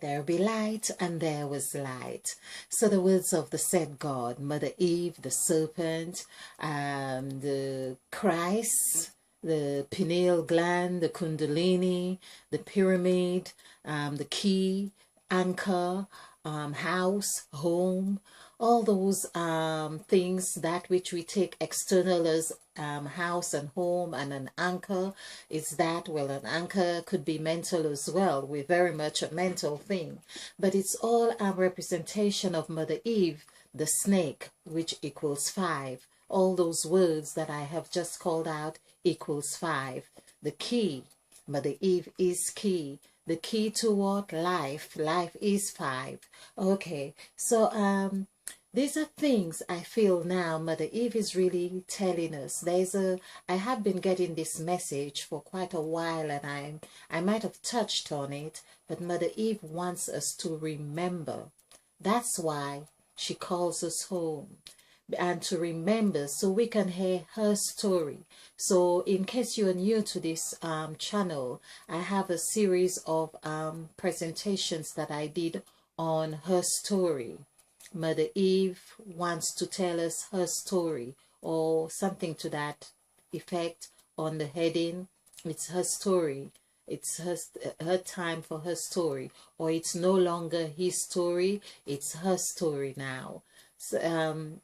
let there be light, and there was light. So the words of the said God, Mother Eve, the serpent, the Christ, the pineal gland, the kundalini, the pyramid, the key, anchor, house, home, all those things, that which we take external as house and home, and an anchor is that, well, an anchor could be mental as well. We're very much a mental thing, but it's all a representation of Mother Eve, the snake, which equals 5. All those words that I have just called out equals 5. The key, Mother Eve is key. The key to what? Life. Life is 5. Okay, so these are things I feel now Mother Eve is really telling us. I have been getting this message for quite a while, and I might have touched on it, but Mother Eve wants us to remember. That's why she calls us home, and to remember so we can hear her story. So in case you are new to this channel, I have a series of presentations that I did on her story. Mother Eve wants to tell us her story, or something to that effect on the heading. It's her story. It's her time for her story, or it's no longer his story, it's her story now. So,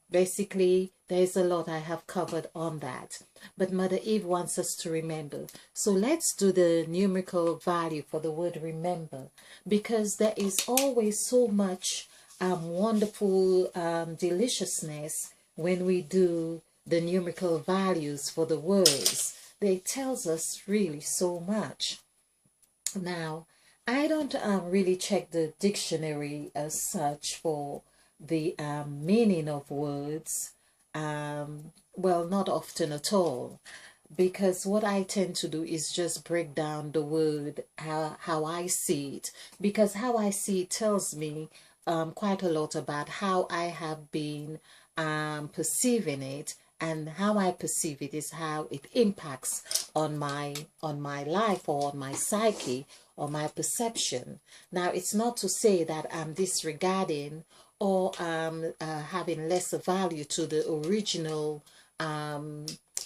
basically, there's a lot I have covered on that. But Mother Eve wants us to remember. So let's do the numerical value for the word remember, because there is always so much wonderful deliciousness when we do the numerical values for the words. They tells us really so much. Now, I don't really check the dictionary as such for the meaning of words. Well, not often at all, because what I tend to do is just break down the word how I see it, because how I see it tells me quite a lot about how I have been perceiving it, and how I perceive it is how it impacts on my life, or on my psyche, or my perception. Now, it's not to say that I'm disregarding or having lesser value to the original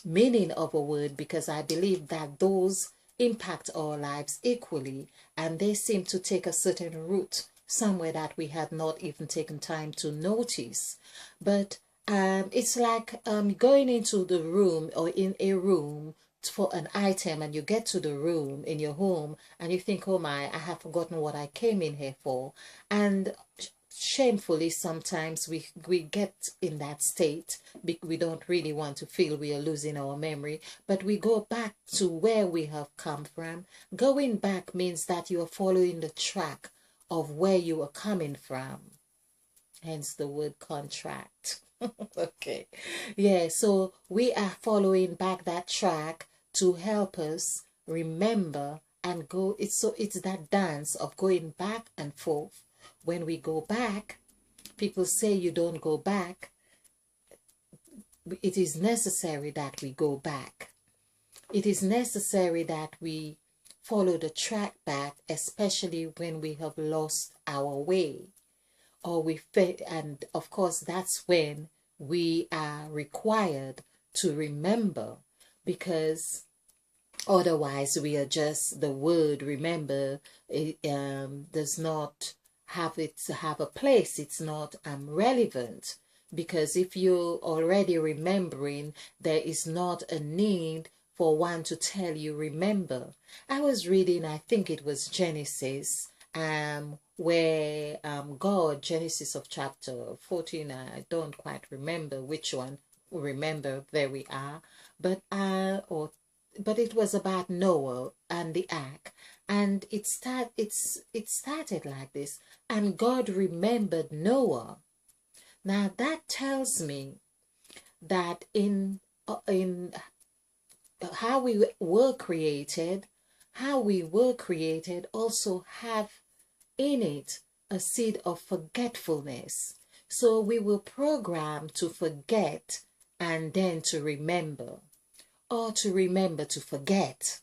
meaning of a word, because I believe that those impact our lives equally, and they seem to take a certain route somewhere that we had not even taken time to notice. But it's like going into the room, or in a room for an item, and you get to the room in your home and you think, oh my, I have forgotten what I came in here for. And shamefully, sometimes we get in that state. We don't really want to feel we are losing our memory, but we go back to where we have come from. Going back means that you are following the track of where you are coming from, hence the word contract. Okay, yeah, so we are following back that track to help us remember and go. It's that dance of going back and forth. When we go back, people say you don't go back. It is necessary that we go back. It is necessary that we follow the track back, especially when we have lost our way, or and of course that's when we are required to remember, because otherwise we are just, the word remember, it does not have a place. It's not relevant, because if you're already remembering, there is not a need for one to tell you remember. I was reading, I think it was Genesis, where God, Genesis of chapter 14, I don't quite remember which one. Remember, there we are. But it was about Noah and the ark, and it started like this. And God remembered Noah. Now that tells me that in how we were created also have in it a seed of forgetfulness. So we were programmed to forget and then to remember, or to remember to forget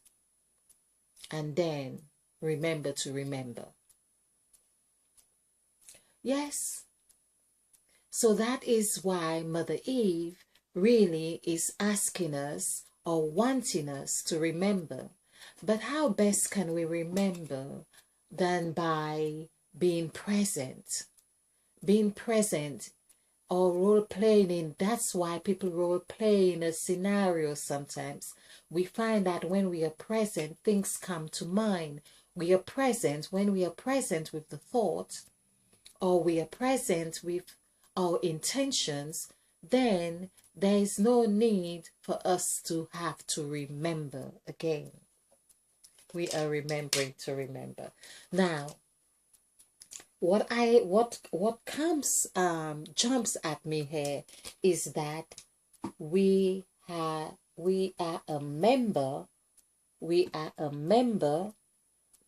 and then remember to remember. Yes. So that is why Mother Eve really is asking us or wanting us to remember. But how best can we remember than by being present? Being present or role playing in, that's why people role play in a scenario sometimes. We find that when we are present, things come to mind. We are present when we are present with the thought, or we are present with our intentions, then there is no need for us to have to remember again. We are remembering to remember. Now, what comes jumps at me here is that we are a member. We are a member,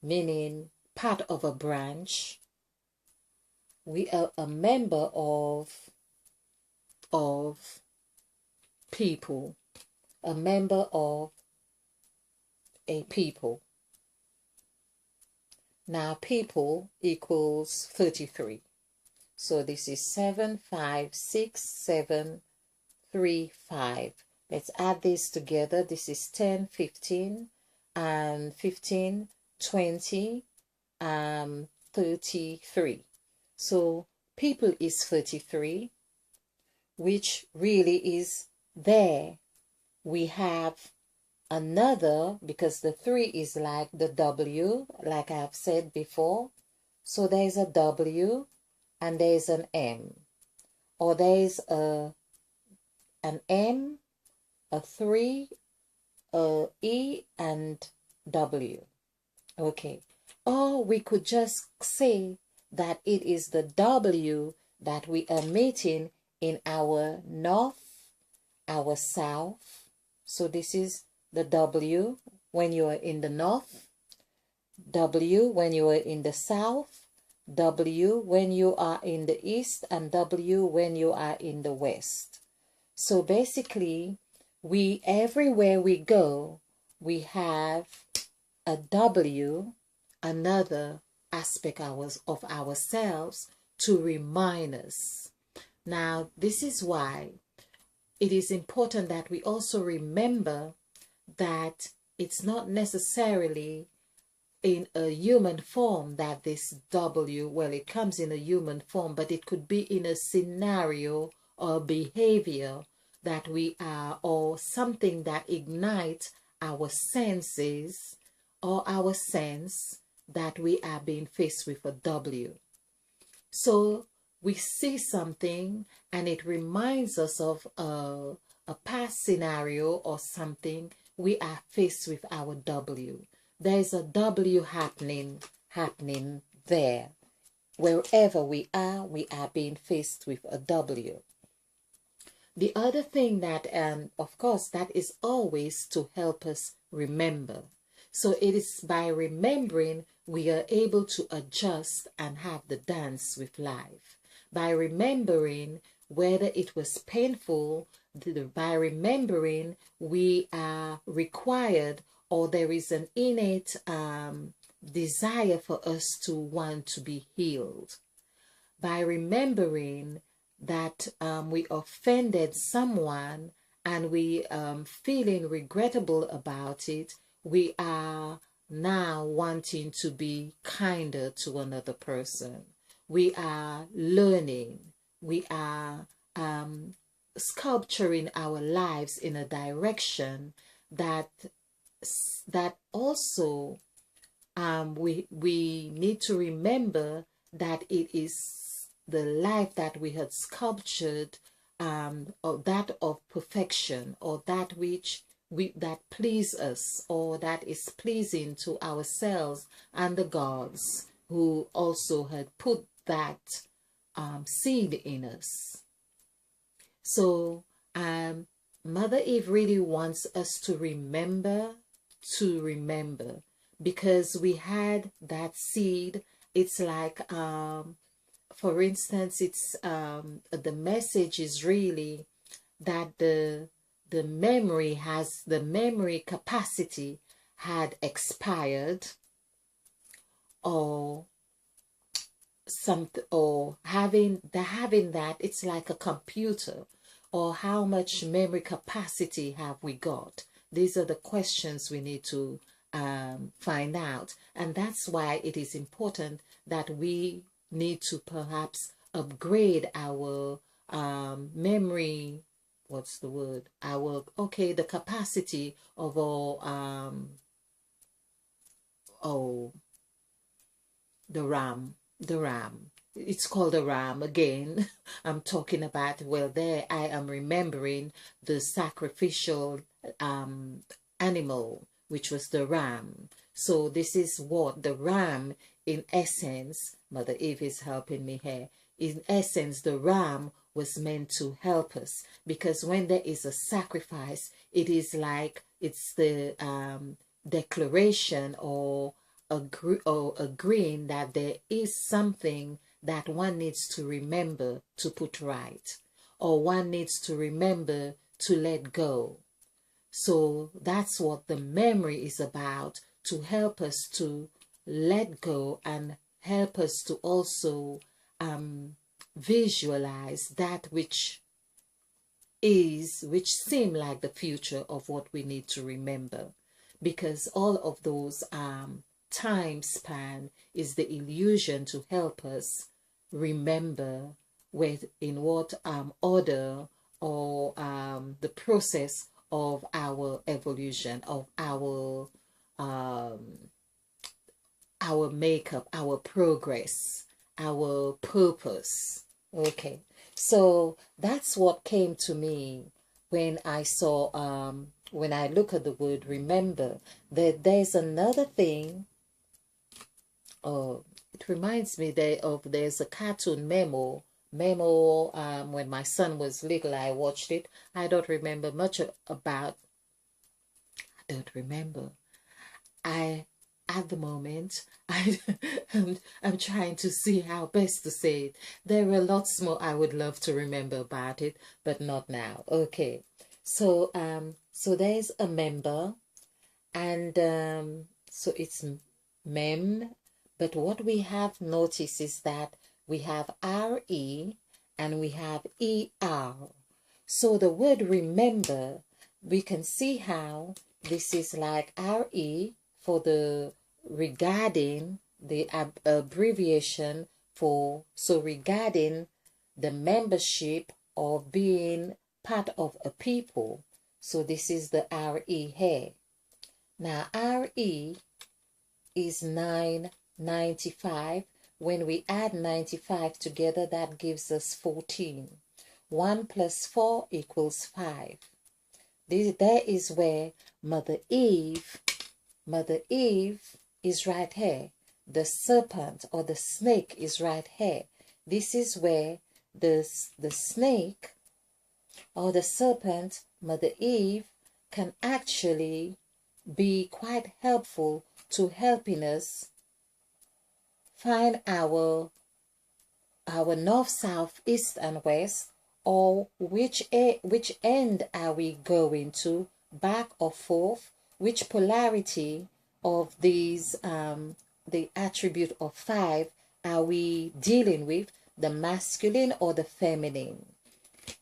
meaning part of a branch. We are a member of people, a member of a people. Now people equals 33. So this is 7, 5, 6, 7, 3, 5. Let's add this together. This is 10, 15, and 15, 20, 33. So people is 33, which really is there. We have another, because the 3 is like the W, like I've said before. So there's a W and there's an M. Or there's an M, a 3, a E, and W. Okay. Or we could just say that it is the W that we are meeting in our north, our south. So this is the W when you are in the north, W when you are in the south, W when you are in the east, and W when you are in the west. So basically, everywhere we go, we have a W, another aspect of ourselves to remind us. Now, this is why it is important that we also remember that it's not necessarily in a human form that this W, well, it comes in a human form, but it could be in a scenario or behavior that we are, or something that ignites our senses or our sense that we are being faced with a W. So we see something and it reminds us of a past scenario or something. We are faced with our W. There is a W happening there. Wherever we are being faced with a W. The other thing that, of course, that is always to help us remember. So it is by remembering we are able to adjust and have the dance with life. By remembering whether it was painful, by remembering we are required, or there is an innate desire for us to want to be healed. By remembering that we offended someone and we feeling regrettable about it, we are now wanting to be kinder to another person. We are learning. We are sculpturing our lives in a direction that also we need to remember that it is the life that we had sculptured, or that of perfection, or that which that please us, or that is pleasing to ourselves and the gods who also had put that seed in us. So Mother Eve really wants us to remember, because we had that seed. It's like, for instance, it's the message is really that the memory capacity had expired, or something, or having that, it's like a computer, or how much memory capacity have we got? These are the questions we need to find out, and that's why it is important that we need to perhaps upgrade our memory, what's the word, our, okay, the capacity of our oh, the RAM. It's called a RAM again. I'm talking about, well, there I am remembering the sacrificial animal, which was the ram. So this is what the ram, in essence, Mother Eve is helping me here. In essence, the ram was meant to help us, because when there is a sacrifice, it is like it's the declaration or agreeing that there is something that one needs to remember to put right, or one needs to remember to let go. So that's what the memory is about, to help us to let go and help us to also visualize that which seem like the future of what we need to remember, because all of those time span is the illusion to help us remember in what order, or the process of our evolution, of our makeup, our progress, our purpose. Okay, so that's what came to me when I saw when I look at the word remember, that there's another thing. Oh, it reminds me there's a cartoon Memo. When my son was little, I watched it. I don't remember much about. I don't remember. At the moment, I'm trying to see how best to say it. There are lots more I would love to remember about it, but not now. Okay, so so there's a member, and so it's mem, but what we have noticed is that we have RE and we have ER. So the word remember, we can see how this is like RE for the regarding, the abbreviation for, so regarding the membership or being part of a people. So this is the RE here. Now RE is 995. When we add 95 together, that gives us 14. 1 plus 4 equals 5. There is where Mother Eve is right here. The serpent or the snake is right here. This is where the snake or the serpent, Mother Eve, can actually be quite helpful to helping us find our north, south, east, and west, or which end are we going to, back or forth, which polarity of these the attribute of 5 are we dealing with, the masculine or the feminine,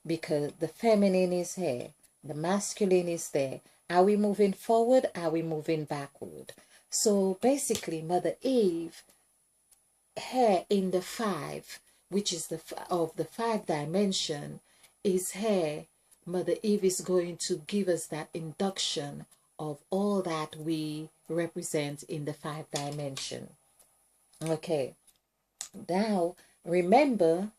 because the feminine is here, the masculine is there. Are we moving forward? Are we moving backward? So basically, Mother Eve here in the 5, which is of the 5 dimension, is here. Mother Eve is going to give us that induction of all that we represent in the 5 dimension. Okay, now remember,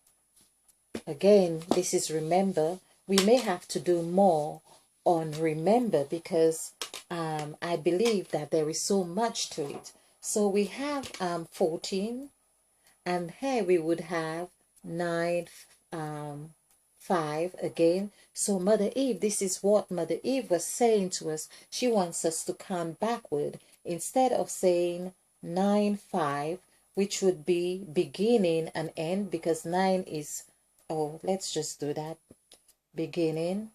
again, this is remember. We may have to do more on remember, because I believe that there is so much to it. So we have 14, and here we would have 9, 5 again. So Mother Eve, this is what Mother Eve was saying to us. She wants us to count backward instead of saying 9, 5, which would be beginning and end, because 9 is, oh, let's just do that, beginning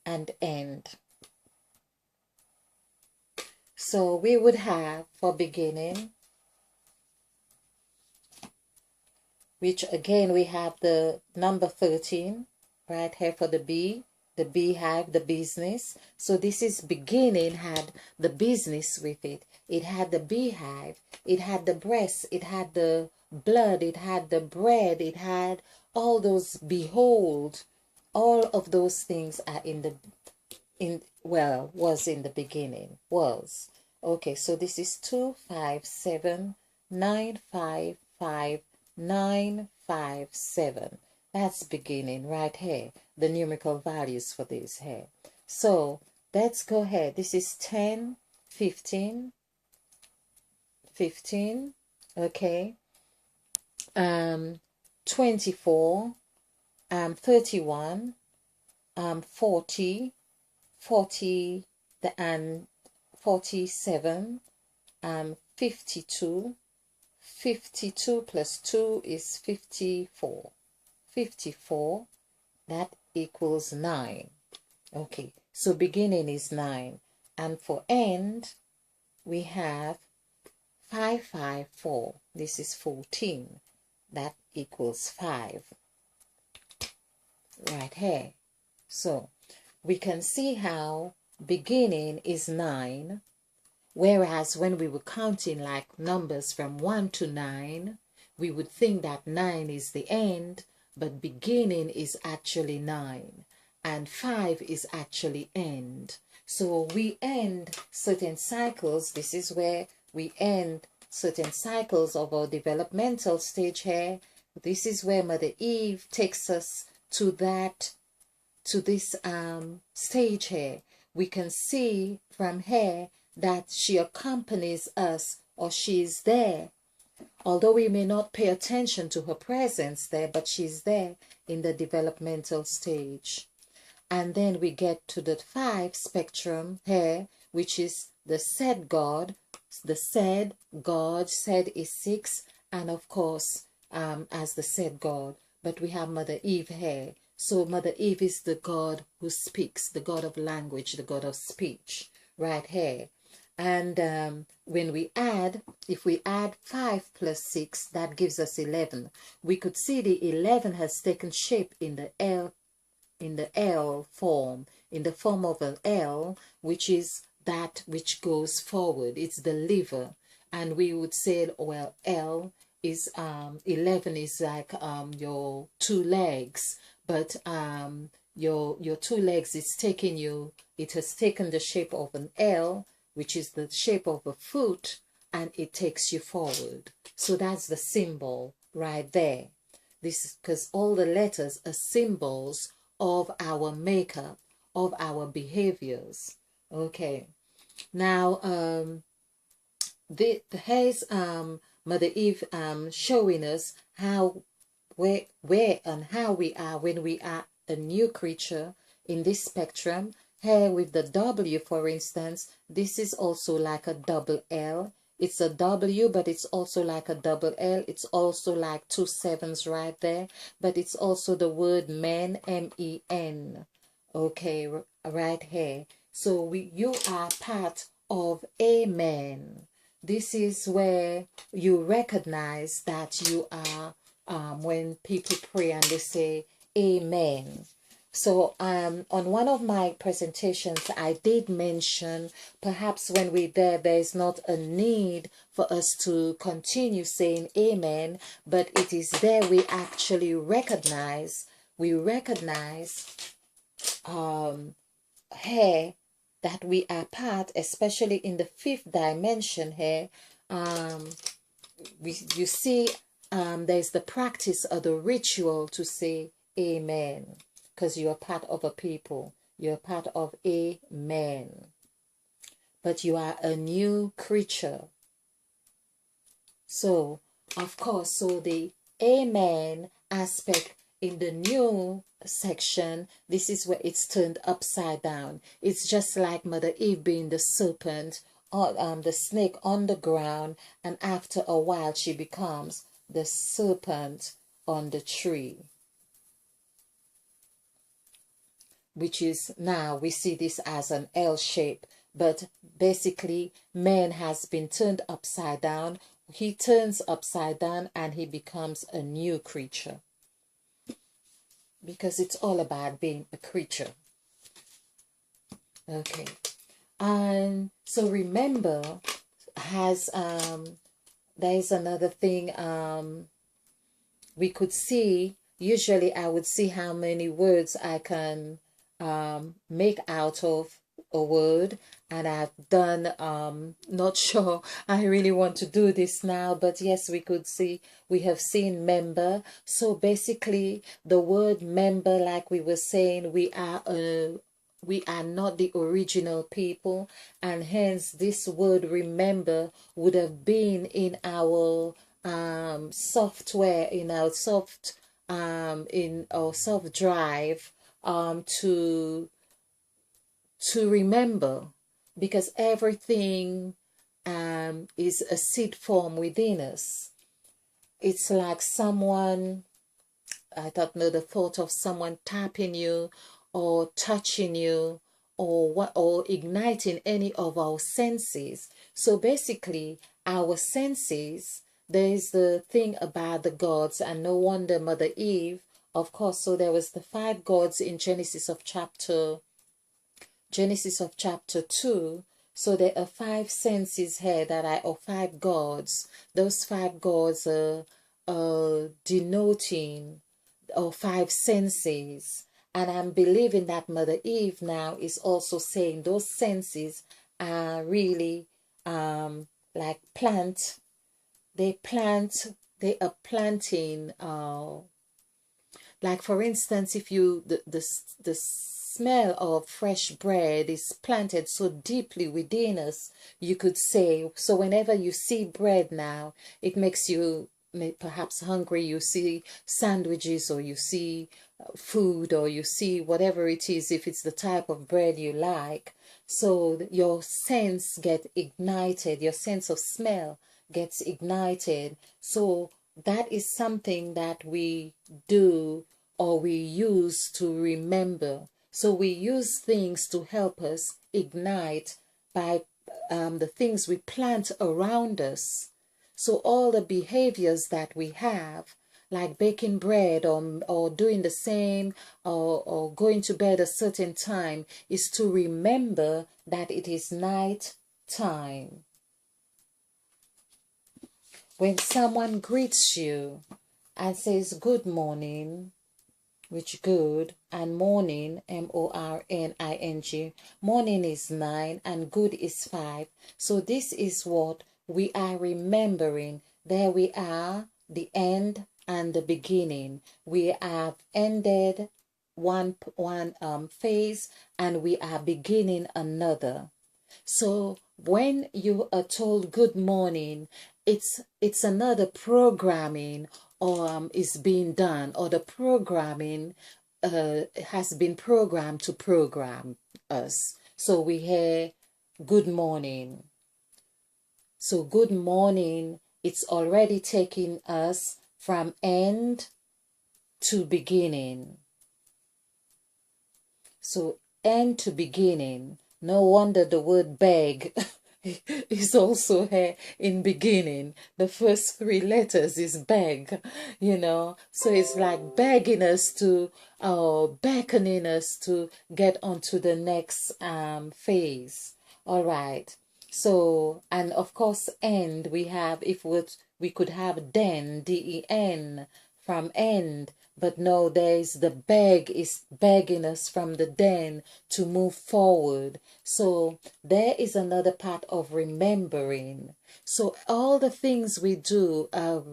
and end. So we would have, for beginning, which again we have the number 13 right here for the beehive, the business. So this is beginning had the business with it. It had the beehive, it had the breast, it had the blood, it had the bread, it had all those. Behold, all of those things are was in the beginning. Was. Okay, so this is 257955957. That's beginning right here. The numerical values for this here. So let's go ahead. This is 10, 15, 15. Okay. 24, 31, 40, 40 and 47, 52, 52 plus 2 is 54, 54, that equals 9. Okay, so beginning is 9, and for end we have 554. This is 14, that equals 5 right here. So we can see how beginning is 9, whereas when we were counting like numbers from 1 to 9, we would think that 9 is the end, but beginning is actually 9, and 5 is actually end. So we end certain cycles. This is where we end certain cycles of our developmental stage here. This is where Mother Eve takes us to this stage here. We can see from here that she accompanies us, or she's there. Although we may not pay attention to her presence there, but she's there in the developmental stage. And then we get to the 5 spectrum here, which is the said God. The said God, said is 6, and of course, as the said God. But we have Mother Eve here. So Mother Eve is the God who speaks, the God of language, the God of speech, right here. And when we add, if we add 5 plus 6, that gives us 11. We could see the 11 has taken shape in the L form, in the form of an L, which is that which goes forward. It's the liver. And we would say, well, L is 11 is like your 2 legs, but your 2 legs is taking you, it has taken the shape of an L, which is the shape of a foot, and it takes you forward. So that's the symbol right there. This is because all the letters are symbols of our makeup, of our behaviors. Okay, now here's Mother Eve showing us how, where and how we are when we are a new creature in this spectrum. Here with the W, for instance, this is also like a double L. It's a W, but it's also like a double L. It's also like 2 7s right there, but it's also the word men, M-E-N. Okay, right here. So you are part of Amen. This is where you recognize that you are, when people pray and they say Amen. So on one of my presentations, I did mention perhaps when we're there, there's not a need for us to continue saying amen, but it is there we actually recognize, here that we are part, especially in the 5th dimension here. You see, there's the practice or the ritual to say amen, because you are part of a people. You're part of Amen. But you are a new creature. So, of course, so the Amen aspect in the new section, this is where it's turned upside down. It's just like Mother Eve being the serpent, or the snake on the ground, and after a while she becomes the serpent on the tree. Which is, now we see this as an L shape, but basically man has been turned upside down. He turns upside down and he becomes a new creature, because it's all about being a creature. Okay. And so remember, has there is another thing we could see. Usually I would see how many words I can make out of a word, and I've done not sure I really want to do this now, but yes, we could see, we have seen member. So basically the word member, like we were saying, we are not the original people, and hence this word remember would have been in our software, in our soft drive to remember, because everything is a seed form within us. It's like someone, I don't know, the thought of someone tapping you or touching you, or igniting any of our senses. So basically our senses, there is the thing about the gods, and no wonder Mother Eve, of course, so there was the 5 gods in Genesis of chapter 2. So there are 5 senses here that are, or 5 gods. Those 5 gods are denoting, or 5 senses. And I'm believing that Mother Eve now is also saying those senses are really like plant. They are planting, like for instance, if you, the smell of fresh bread is planted so deeply within us, you could say. So whenever you see bread now, it makes you perhaps hungry. You see sandwiches, or you see food, or you see whatever it is, if it's the type of bread you like. So your sense get ignited, your sense of smell gets ignited. So that is something that we do, or we use to remember. So we use things to help us ignite by the things we plant around us. So all the behaviors that we have, like baking bread, or doing the same, or going to bed a certain time, is to remember that it is night time. When someone greets you and says good morning, which good, and morning, morning, morning is 9 and good is 5. So this is what we are remembering. There we are, the end and the beginning. We have ended one phase, and we are beginning another. So when you are told good morning, it's another programming, or is being done, or the programming has been programmed to program us. So we hear good morning. So good morning, it's already taking us from end to beginning. So end to beginning. No wonder the word beg is also here in beginning. The first 3 letters is beg, So it's like begging us to, beckoning us to get onto the next phase. All right. So, and of course, end, we have, if we could have den, den, from end. But no, there's the beg is begging us from the den to move forward. So there is another part of remembering. So all the things we do are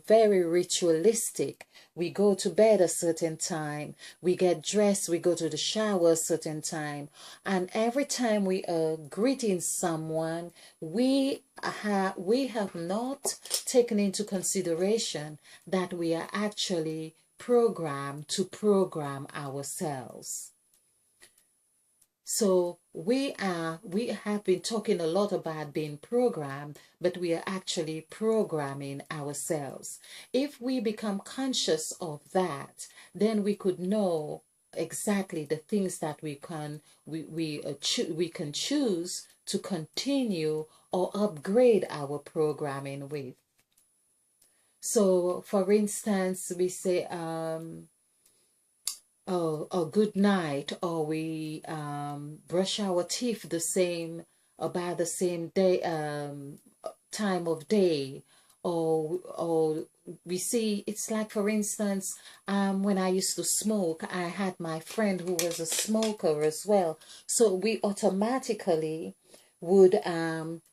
very ritualistic. We go to bed a certain time. We get dressed. We go to the shower a certain time. And every time we are greeting someone, we have not taken into consideration that we are actually programmed to program ourselves. So we have been talking a lot about being programmed, but we are actually programming ourselves. If we become conscious of that, then we could know exactly the things that we can choose to continue or upgrade our programming with. So, for instance, we say, oh, good night, or we brush our teeth the same, about the same day, time of day, or we see, it's like, for instance, when I used to smoke, I had my friend who was a smoker as well, so we automatically would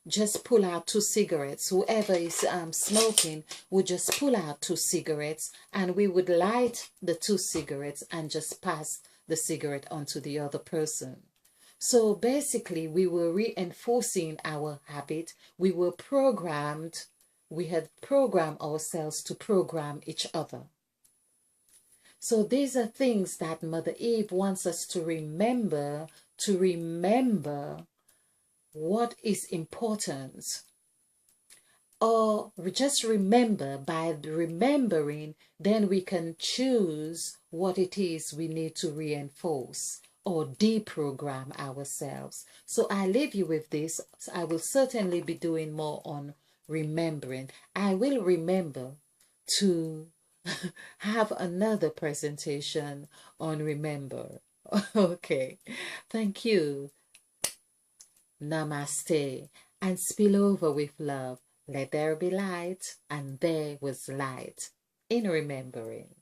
just pull out 2 cigarettes. Whoever is smoking would just pull out 2 cigarettes, and we would light the 2 cigarettes and just pass the cigarette on to the other person. So basically, we were reinforcing our habit. We were programmed. We had programmed ourselves to program each other. So these are things that Mother Eve wants us to remember what is important, or just remember. By remembering, then we can choose what it is we need to reinforce or deprogram ourselves. So I leave you with this. I will certainly be doing more on remembering. I will remember to have another presentation on remember. Okay, thank you. Namaste, and spill over with love. Let there be light, and there was light in remembering.